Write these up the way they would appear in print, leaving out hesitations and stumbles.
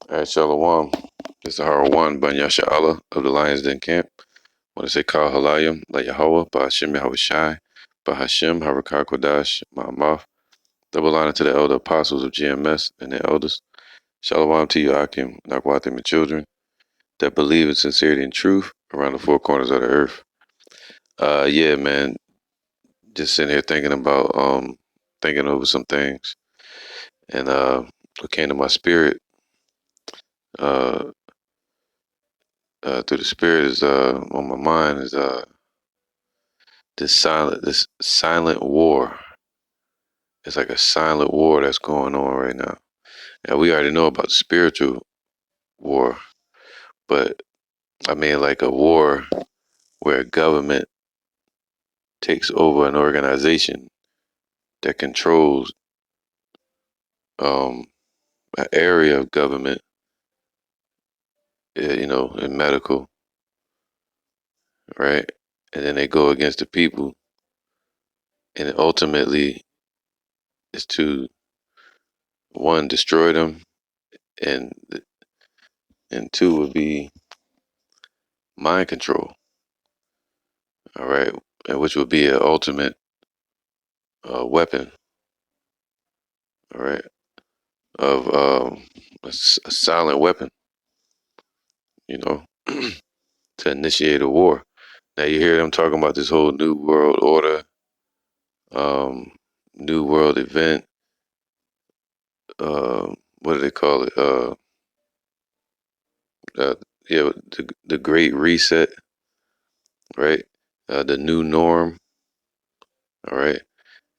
All right, Shalom. This is Harawan Ban Yasha Allah of the Lions Den Camp. I want to say Kal Halayim, La Yahweh, Bahashim Yahweh Shai, Bahashim Harakar Kodash, Ma'amaf. Double honor to the elder apostles of GMS and their elders. Shalom to you, Akim, Nakwatim, and children that believe in sincerity and truth around the four corners of the earth. Yeah, man. Just sitting here thinking over some things. And what came to my spirit, uh, through the spirit is on my mind is this silent war. It's like a silent war that's going on right now. And we already know about spiritual war, but I mean like a war where a government takes over an organization that controls an area of government, in medical, right? And then they go against the people, and ultimately is to one destroy them, and and two would be mind control. All right, and which would be an ultimate weapon. All right, of a silent weapon. You know, to initiate a war. Now you hear them talking about this whole new world order, um, new world event. What do they call it? Uh yeah, the Great Reset, right? The new norm. All right,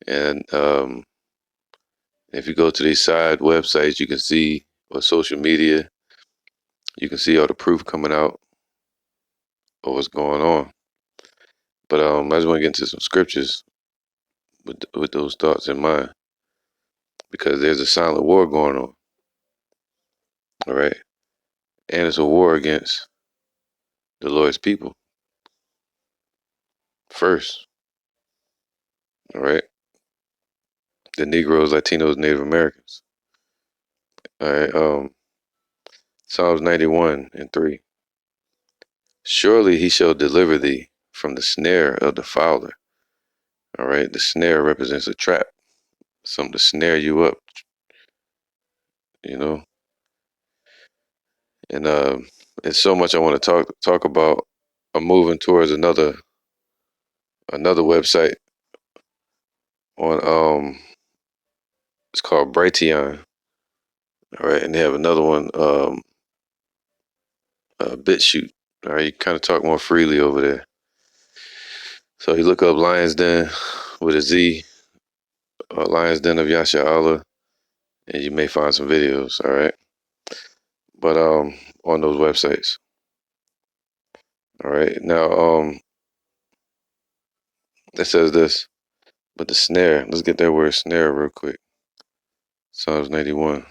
and if you go to these side websites, you can see, or social media, you can see all the proof coming out of what's going on. But I just want to get into some scriptures with those thoughts in mind, because there's a silent war going on. All right, and it's a war against the Lord's people first. All right, the Negroes, Latinos, Native Americans. All right, Psalms 91:3. Surely he shall deliver thee from the snare of the fowler. All right, the snare represents a trap, something to snare you up, you know. And it's so much I want to talk about. I'm moving towards another website on it's called Brighteon. All right, and they have another one, BitChute. All right, you kind of talk more freely over there. So you look up Lions Den with a Z, or Lions Den of Yasha Allah, and you may find some videos. All right, but on those websites. All right, now it says this, but the snare. Let's get that word snare real quick. Psalms 91.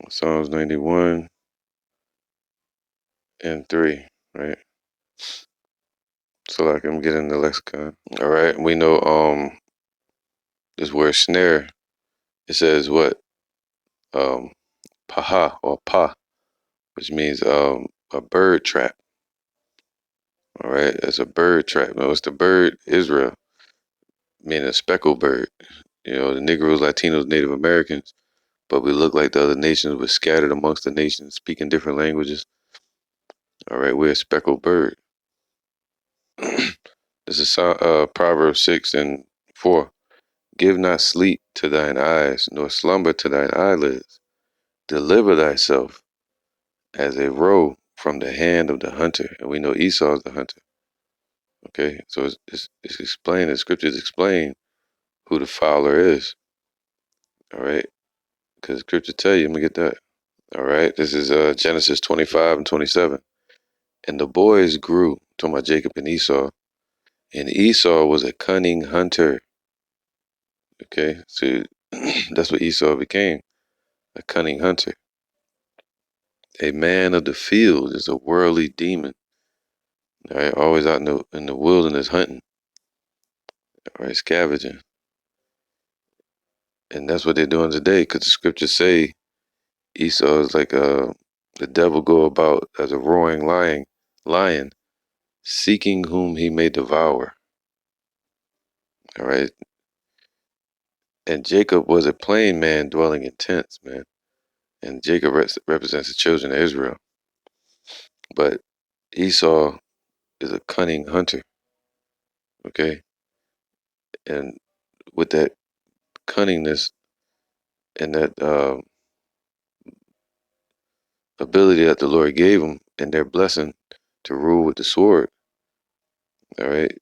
Psalms 91:3. Right. So like I'm getting the lexicon. All right, we know this word snare. It says what? Paha or pa, which means a bird trap. All right, it's a bird trap. No, it's the bird Israel, meaning a speckled bird. You know, the Negroes, Latinos, Native Americans, but we look like the other nations. We're scattered amongst the nations, speaking different languages. All right, we're a speckled bird. This is Proverbs 6:4. Give not sleep to thine eyes, nor slumber to thine eyelids. Deliver thyself as a roe from the hand of the hunter. And we know Esau is the hunter. Okay, so it's explained, the scriptures explain who the fowler is. All right, because scripture tell you, let me get that. All right, this is Genesis 25:27. And the boys grew, talking about Jacob and Esau, and Esau was a cunning hunter. Okay, so that's what Esau became, a cunning hunter. A man of the field is a worldly demon. All right, always out in the wilderness hunting. All right, scavenging. And that's what they're doing today, because the scriptures say Esau is like the devil go about as a roaring lion, seeking whom he may devour. All right. And Jacob was a plain man dwelling in tents, man. And Jacob represents the children of Israel. But Esau is a cunning hunter. Okay. And with that cunningness and that ability that the Lord gave him and their blessing to rule with the sword, all right,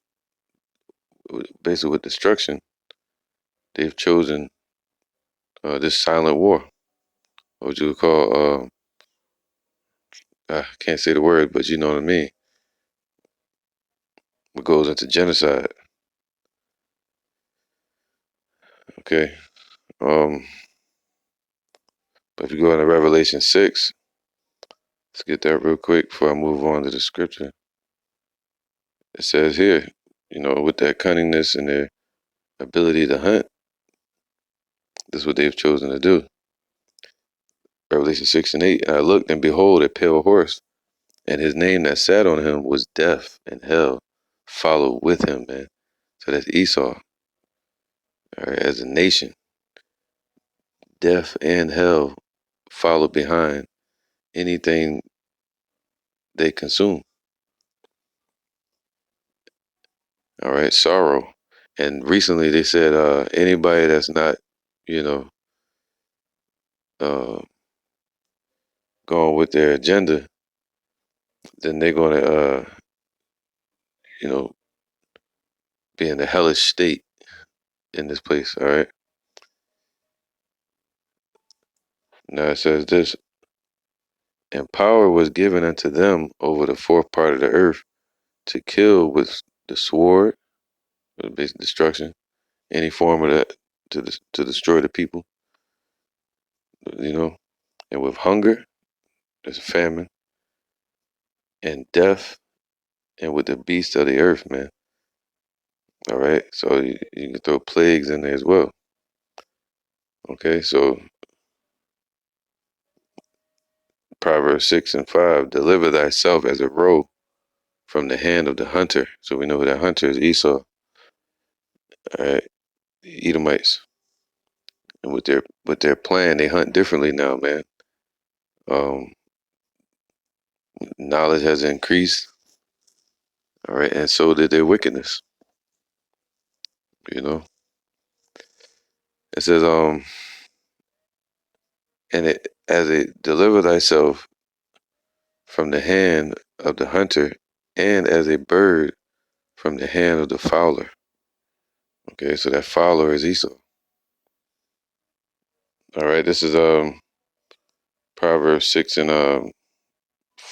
basically with destruction, they've chosen this silent war. What you would call, I can't say the word, but you know what I mean. What goes into genocide. Okay. Um, but if you go into Revelation 6, let's get that real quick before I move on to the scripture. It says here, with that cunningness and their ability to hunt, this is what they've chosen to do. Revelation 6 and 8, I looked, and behold, a pale horse, and his name that sat on him was Death, and hell followed with him, man. So that's Esau. All right, as a nation, death and hell follow behind anything they consume. All right, sorrow. And recently they said anybody that's not, you know, uh, going with their agenda, then they're going to, you know, be in a hellish state in this place. All right. Now it says this, and power was given unto them over the fourth part of the earth to kill with the sword, with basic destruction, any form of that to destroy the people, you know, and with hunger, there's a famine, and death, and with the beasts of the earth, man. All right, so you can throw plagues in there as well. Okay, so Proverbs 6 and 5, deliver thyself as a roe from the hand of the hunter. So we know who that hunter is, Esau. All right, Edomites. And with their plan, they hunt differently now, man. Um, Knowledge has increased, all right, and so did their wickedness. You know, it says, and it as it deliver thyself from the hand of the hunter, and as a bird from the hand of the fowler. Okay, so that fowler is Esau. All right, this is Proverbs 6 and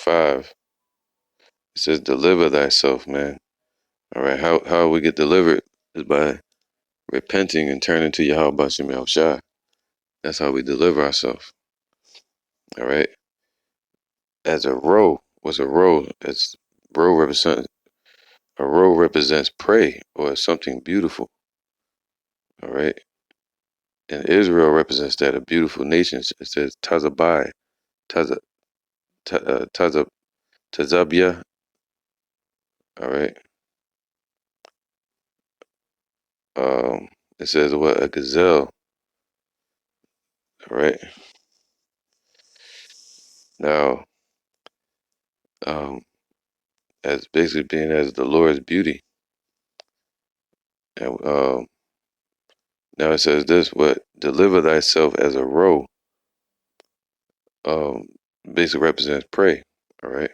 5. It says, deliver thyself, man. All right, how we get delivered is by repenting and turning to Yahweh Bashem Yahushua. That's how we deliver ourselves. All right. As a roe, what's a roe? It's roe represents a roe represents prey or something beautiful. All right. And Israel represents that, a beautiful nation. It says Tazabai, Taza, Taza, Tazabia. All right. Um, it says what? A gazelle. All right. Now, um, as basically being as the Lord's beauty. And now it says this: what? Deliver thyself as a roe. Um, Basically represents prey. All right.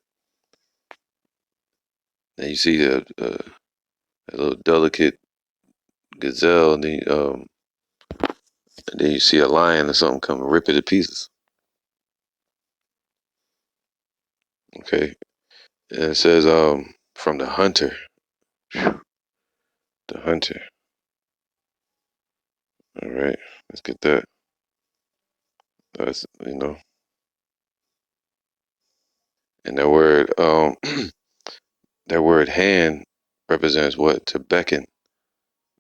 And you see a little delicate gazelle, and then you see a lion or something come and rip it to pieces. Okay. And it says from the hunter. The hunter. All right. Let's get that. That's and that word that word hand represents what? To beckon,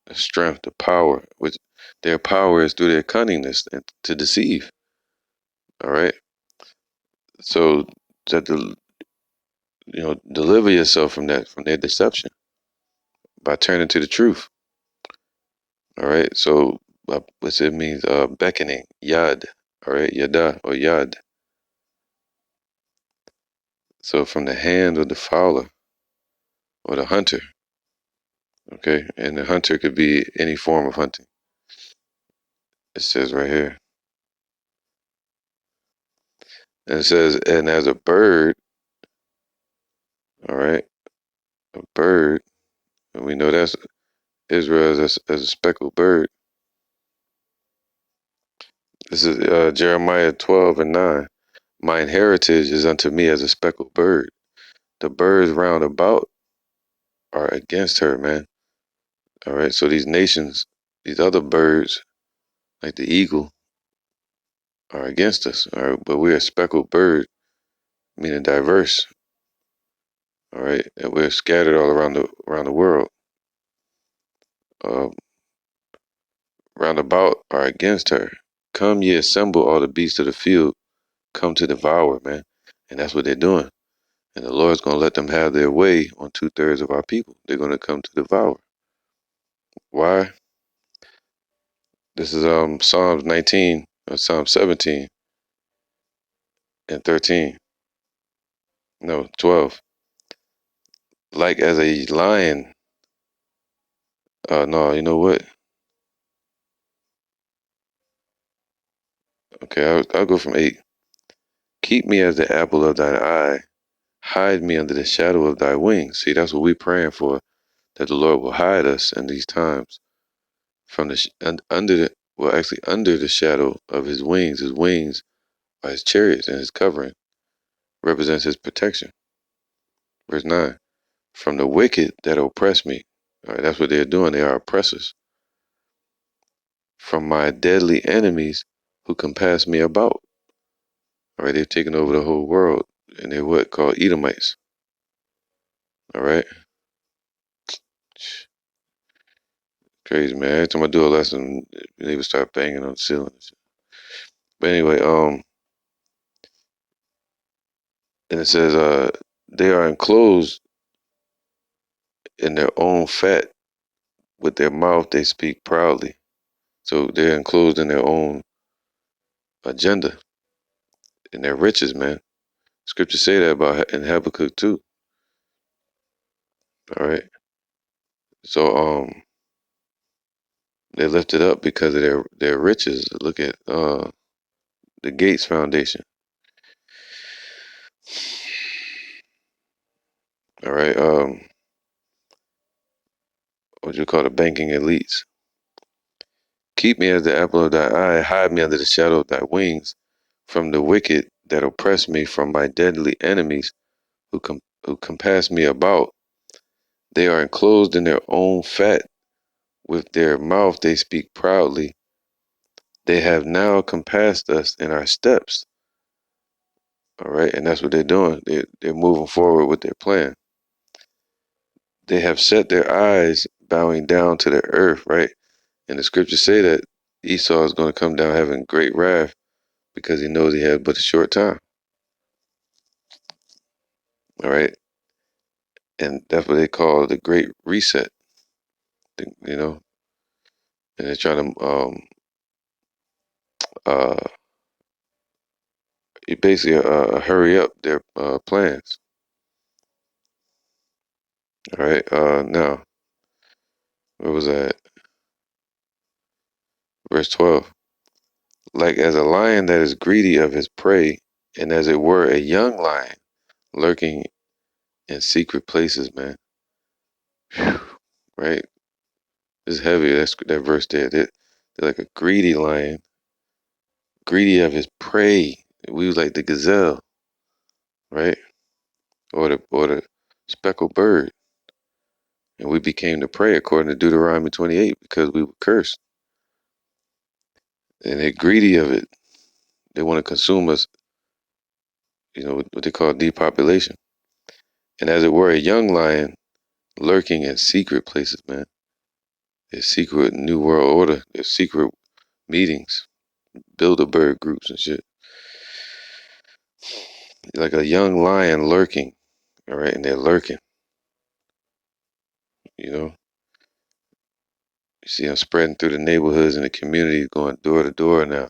the strength, the power, which their power is through their cunningness and to deceive. All right. So that deliver yourself from their deception by turning to the truth. All right. So what's it means? Beckoning, yad. All right, yada or yad. So from the hand of the fowler or the hunter. Okay, and the hunter could be any form of hunting. It says right here, and it says, and as a bird. All right, a bird, and we know that's Israel as a speckled bird. This is Jeremiah 12:9. Mine heritage is unto me as a speckled bird. The birds round about are against her, man. All right, so these nations, these other birds, like the eagle, are against us. All right, but we're a speckled bird, meaning diverse. All right, and we're scattered all around the world. Uh, round about are against her. Come ye assemble all the beasts of the field, come to devour, man. And that's what they're doing. And the Lord's going to let them have their way on 2/3 of our people. They're going to come to devour. Why? This is Psalms 19 or Psalm 17 and 13. No, 12. Like as a lion. No, you know what? Okay, I'll go from 8. Keep me as the apple of thine eye. Hide me under the shadow of thy wings. See, that's what we're praying for, that the Lord will hide us in these times from under the shadow of his wings. His wings are his chariots, and his covering represents his protection. Verse 9, from the wicked that oppress me. All right, that's what they're doing. They are oppressors. From my deadly enemies who compass me about. All right, they've taken over the whole world, and they're what called Edomites. All right, crazy, man. Every time I do a lesson, they would start banging on the ceiling. But anyway, and it says, they are enclosed in their own fat. With their mouth, they speak proudly. So they're enclosed in their own agenda, in their riches, man. Scriptures say that about in Habakkuk too. All right. So they lifted up because of their riches. Look at the Gates Foundation. All right. What you call the banking elites. Keep me as the apple of thy eye. Hide me under the shadow of thy wings, from the wicked that oppress me, from my deadly enemies who compass me about. They are enclosed in their own fat. With their mouth they speak proudly. They have now compassed us in our steps. All right, and that's what they're doing. They're moving forward with their plan. They have set their eyes bowing down to the earth, right? And the scriptures say that Esau is going to come down having great wrath because he knows he had but a short time. All right, and that's what they call the Great Reset. You know, and they're trying to uh basically hurry up their plans. All right, now where was that? Verse 12. Like as a lion that is greedy of his prey, and as it were a young lion lurking in secret places, man. Whew, right? It's heavy. That verse there. They're like a greedy lion, greedy of his prey. We was like the gazelle, right? Or the speckled bird, and we became the prey according to Deuteronomy 28 because we were cursed, and they're greedy of it. They want to consume us. You know what they call depopulation, and as it were a young lion lurking in secret places, man. There's secret New World Order. There's secret meetings, Bilderberg groups and shit. like a young lion lurking, all right, and they're lurking, you know. You see them spreading through the neighborhoods and the communities, going door to door now,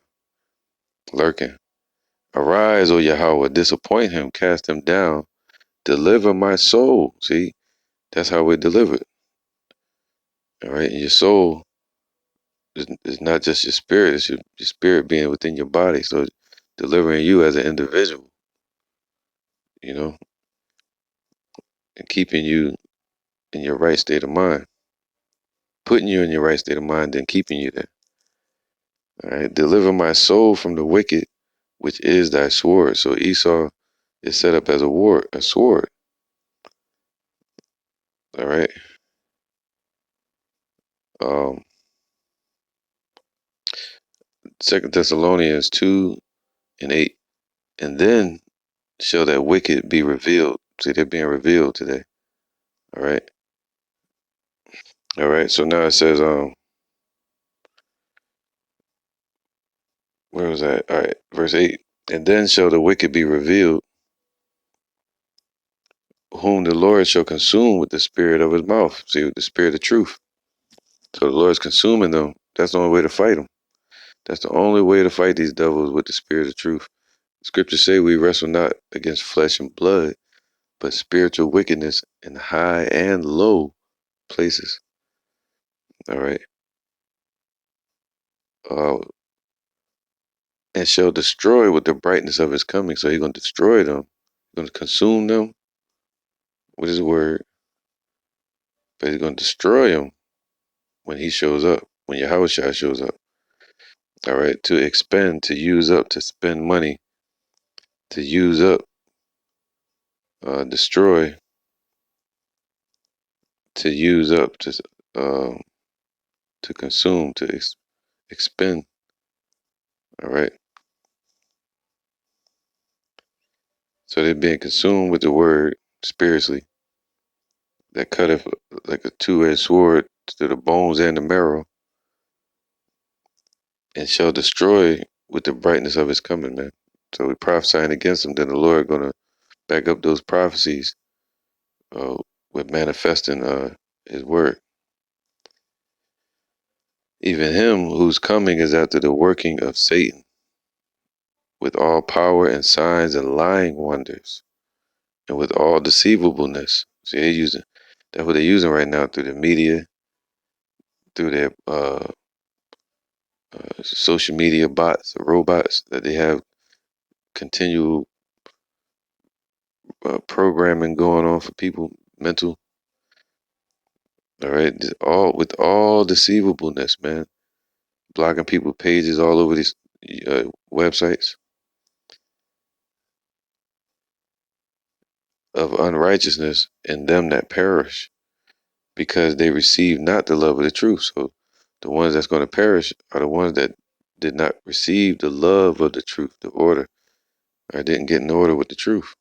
lurking. Arise, O Yahweh, disappoint him, cast him down, deliver my soul. See, that's how we're delivered, all right. And your soul is not just your spirit; it's your spirit being within your body. So, delivering you as an individual, you know, and keeping you in your right state of mind, putting you in your right state of mind, then keeping you there. All right, deliver my soul from the wicked, which is thy sword. So Esau is set up as a sword. All right. Um, Second Thessalonians 2:8, and then shall that wicked be revealed. See, they're being revealed today. All right. All right. So now it says, where was that? All right, verse 8. And then shall the wicked be revealed, whom the Lord shall consume with the spirit of his mouth. See, with the spirit of truth. So the Lord's consuming them. That's the only way to fight them. That's the only way to fight these devils, with the spirit of truth. Scriptures say we wrestle not against flesh and blood, but spiritual wickedness in high and low places. All right. Uh, and shall destroy with the brightness of his coming. So he's going to destroy them. He's going to consume them with his word, but he's going to destroy them when he shows up, when Yahushua shows up. All right. To expend, to use up, to spend money, to use up, destroy, to use up, um, to consume, to expend. All right. So they're being consumed with the word spiritually that cutteth like a two-edged sword to the bones and the marrow, and shall destroy with the brightness of his coming, man. So we prophesying against them, then the Lord gonna back up those prophecies uh, with manifesting his word. Even him whose coming is after the working of Satan, with all power and signs and lying wonders, and with all deceivableness. See, they're using that's what they're using right now through the media, through their social media bots, robots that they have continual programming going on for people, mental. All right, all with all deceivableness, man, blocking people pages all over these websites of unrighteousness in them that perish, because they receive not the love of the truth. So the ones that's going to perish are the ones that did not receive the love of the truth, the order, or didn't get in order with the truth.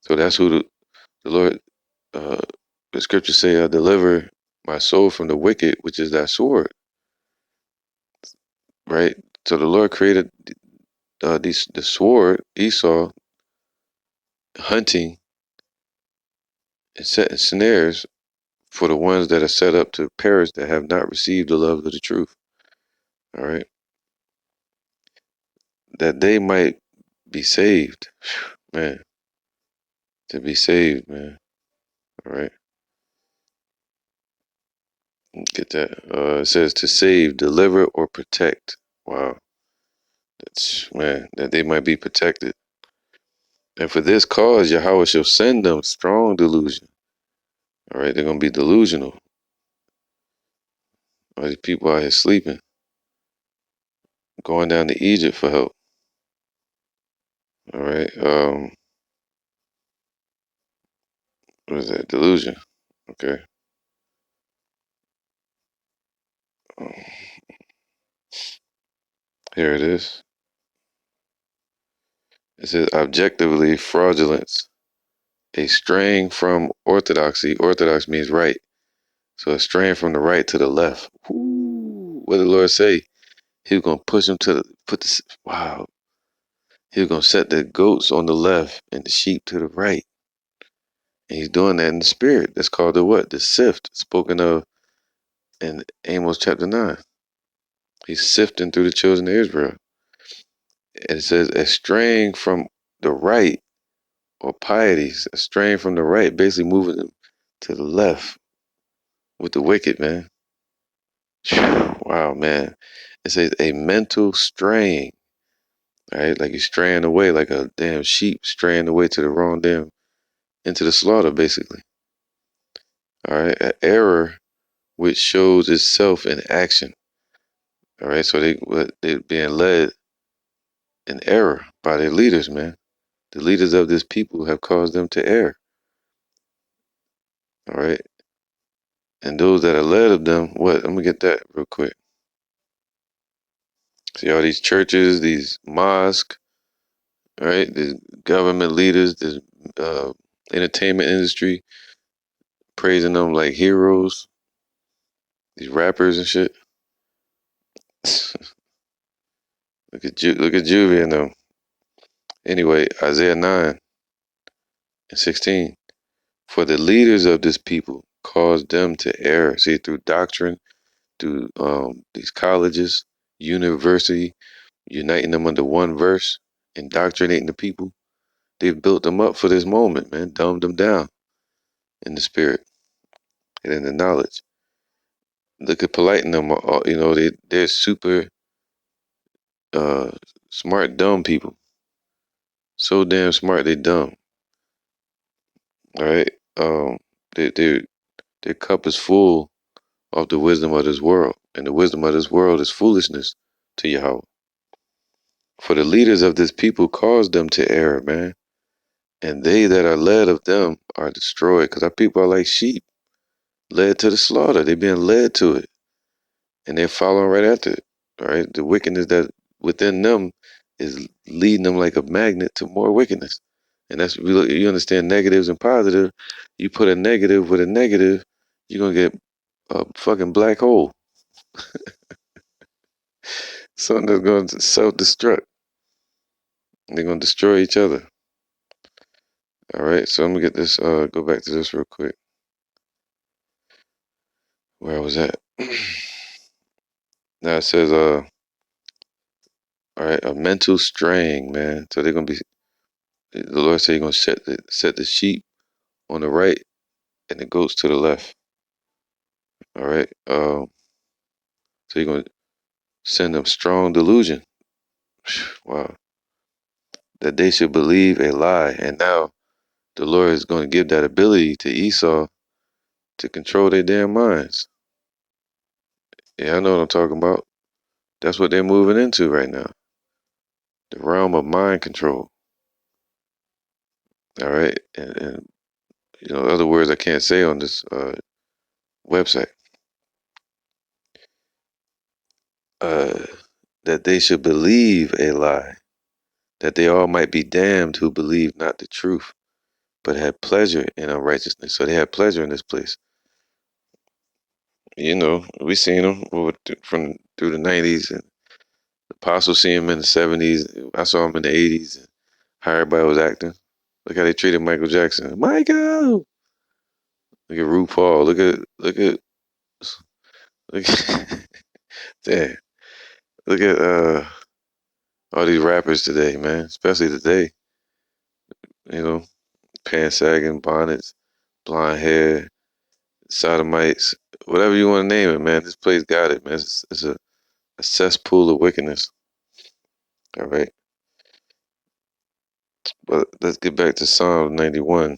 So that's who the Lord, uh, the scriptures say, I deliver my soul from the wicked, which is that sword, right? So the Lord created the sword, Esau, hunting and setting snares for the ones that are set up to perish, that have not received the love of the truth. All right. That they might be saved. Man, to be saved, man. All right. Get that. It says to save, deliver, or protect. Wow. That's, man, that they might be protected. And for this cause, Yahweh shall send them strong delusion. All right. They're going to be delusional. All these people out here sleeping, going down to Egypt for help. All right. What is that? Delusion. Okay. Um, Here it is. It says objectively fraudulence, a straying from orthodoxy. Orthodox means right. So a straying from the right to the left. Ooh, what did the Lord say? He was gonna push him to put this. Wow. He was gonna set the goats on the left and the sheep to the right. And he's doing that in the spirit. That's called the what? The sift, spoken of in Amos chapter 9. He's sifting through the children of Israel. And it says, straying from the right, or piety, straying from the right, basically moving them to the left with the wicked, man. Wow, man. It says a mental straying, right? Like you're straying away, like a damn sheep straying away to the wrong damn, into the slaughter, basically. All right. An error which shows itself in action. All right. So they're being led in error by their leaders, man. The leaders of this people have caused them to err. All right. And those that are led of them, what? I'm gonna get that real quick. See all these churches, these mosques, right? The government leaders, the uh, entertainment industry, praising them like heroes. These rappers and shit. Look at Juvie and them. Anyway, Isaiah 9:16. For the leaders of this people caused them to err. See, through doctrine, through these colleges, university, uniting them under one verse, indoctrinating the people. They've built them up for this moment, man. Dumbed them down in the spirit and in the knowledge. Look at polite them. You know, they're super uh, smart, dumb people. So damn smart, they dumb. All right. They, they, their cup is full of the wisdom of this world, and the wisdom of this world is foolishness to Yahweh. For the leaders of this people cause them to err, man, and they that are led of them are destroyed. Because our people are like sheep, led to the slaughter. They're being led to it, and they're following right after it. All right, the wickedness that within them is leading them like a magnet to more wickedness. And that's you understand negatives and positive. You put a negative with a negative, you're gonna get a fucking black hole. Something that's going to self-destruct. They're gonna destroy each other. All right, so I'm gonna get this. Go back to this real quick. Where I was at. Now it says, all right, a mental straying, man. So they're gonna be. The Lord said He's gonna set the sheep on the right and the goats to the left. All right. So He's gonna send them strong delusion. Wow. That they should believe a lie, and now the Lord is going to give that ability to Esau to control their damn minds. Yeah, I know what I'm talking about. That's what they're moving into right now. The realm of mind control. All right, and you know other words I can't say on this website. Uh, that they should believe a lie, that they all might be damned who believe not the truth, but had pleasure in unrighteousness. So they had pleasure in this place. You know, we seen them from through the '90s, and the Apostle seen him in the '70s. I saw him in the '80s. And how everybody was acting. Look how they treated Michael Jackson. Michael. Look at RuPaul. Look at damn. Look at all these rappers today, man. Especially today. You know, pants sagging, bonnets, blonde hair, sodomites, whatever you want to name it, man. This place got it, man. It's a cesspool of wickedness. All right. But let's get back to Psalm 91.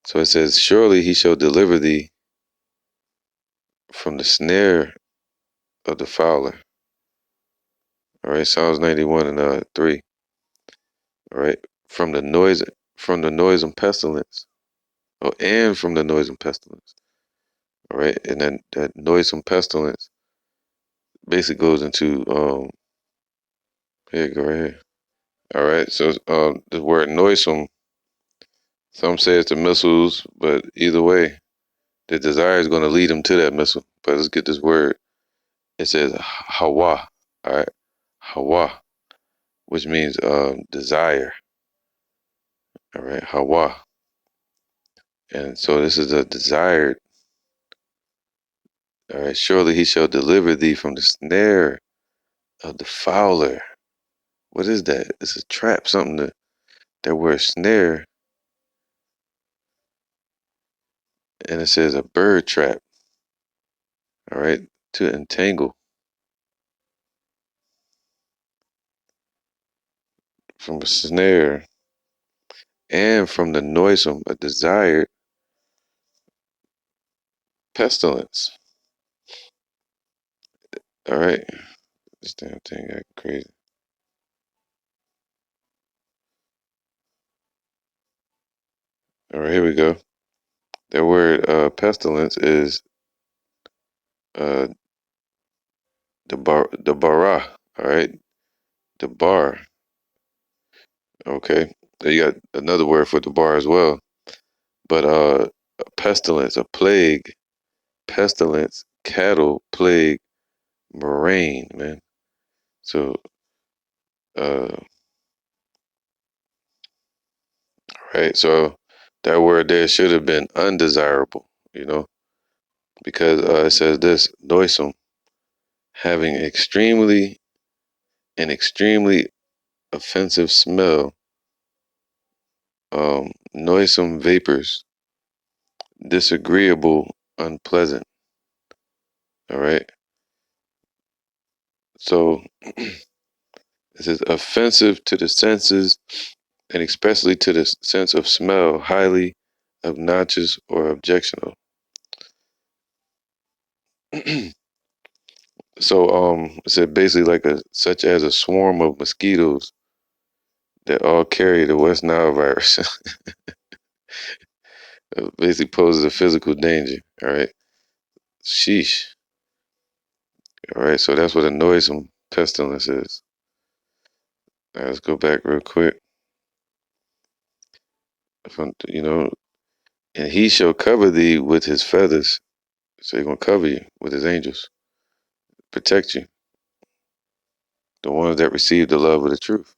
So it says, surely he shall deliver thee from the snare of the fowler. All right, Psalms 91 and 3. All right. From the noise and pestilence. Oh, and from the noise and pestilence. All right. And then that noise and pestilence basically goes into here, go right here. All right. So the word noisome, some say it's the missiles, but either way, the desire is going to lead them to that missile. But let's get this word. It says Hawa. All right. Hawa. which means desire. All right, Hawa. And so this is a desired. All right, surely he shall deliver thee from the snare of the fowler. What is that? It's a trap, something that word snare, and it says a bird trap. All right, to entangle from a snare and from the noisome, a desired pestilence. All right, this damn thing got crazy. All right, here we go. That word pestilence is uh, the bara. All right, the bar. Okay, you got another word for the bar as well. But a pestilence, a plague, pestilence, cattle, plague, murrain, man. So uh, right, so that word there should have been undesirable, because it says this noisome, having extremely offensive smell, noisome vapors, disagreeable, unpleasant. All right. So it says offensive to the senses and especially to the sense of smell, highly obnoxious or objectionable. So it said basically like a such as a swarm of mosquitoes that all carry the West Nile virus. It basically poses a physical danger. All right. Sheesh. All right, so that's what a noisome pestilence is. All right, let's go back real quick. From, and he shall cover thee with his feathers. So he's gonna cover you with his angels, protect you, the ones that receive the love of the truth.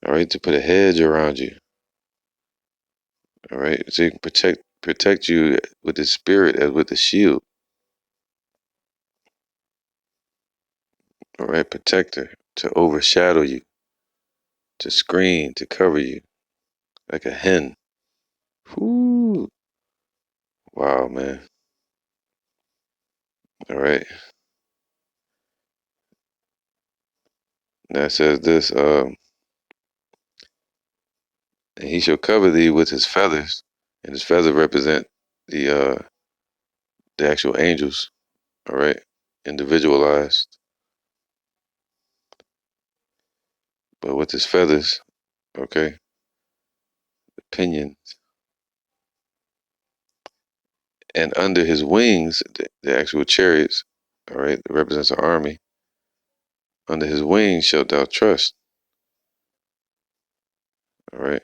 All right, to put a hedge around you. All right, so he can protect you with his spirit as with a shield. All right, protector to overshadow you, to screen, to cover you like a hen. Whoo! Wow, man. All right. Now it says this. And he shall cover thee with his feathers, and his feathers represent the actual angels. All right, individualized, but with his feathers. Okay, pinions, and under his wings, the actual chariots. All right, that represents an army. Under his wings shalt thou trust. All right,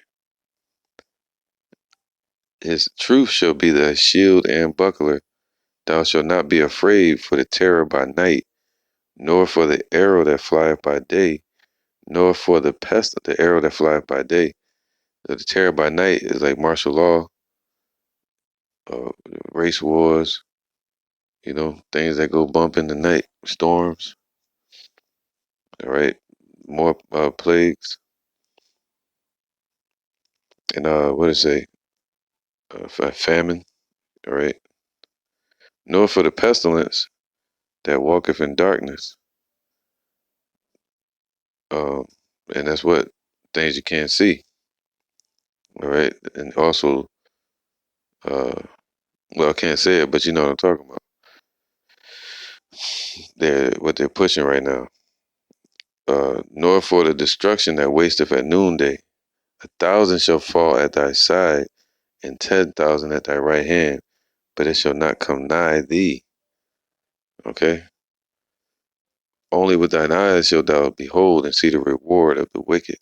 his truth shall be thy shield and buckler. Thou shalt not be afraid for the terror by night, nor for the arrow that flieth by day, nor for the arrow that flieth by day. The terror by night is like martial law, uh, race wars, things that go bump in the night, storms, all right, more plagues, and what did it say? Famine, all right. Nor for the pestilence that walketh in darkness, um, and that's what things you can't see, all right. And also, uh, well, I can't say it, but you know what I'm talking about. What they're pushing right now. Nor for the destruction that wasteth at noonday. 1,000 shall fall at thy side, and 10,000 at thy right hand, but it shall not come nigh thee. Okay? Only with thine eyes shalt thou behold and see the reward of the wicked.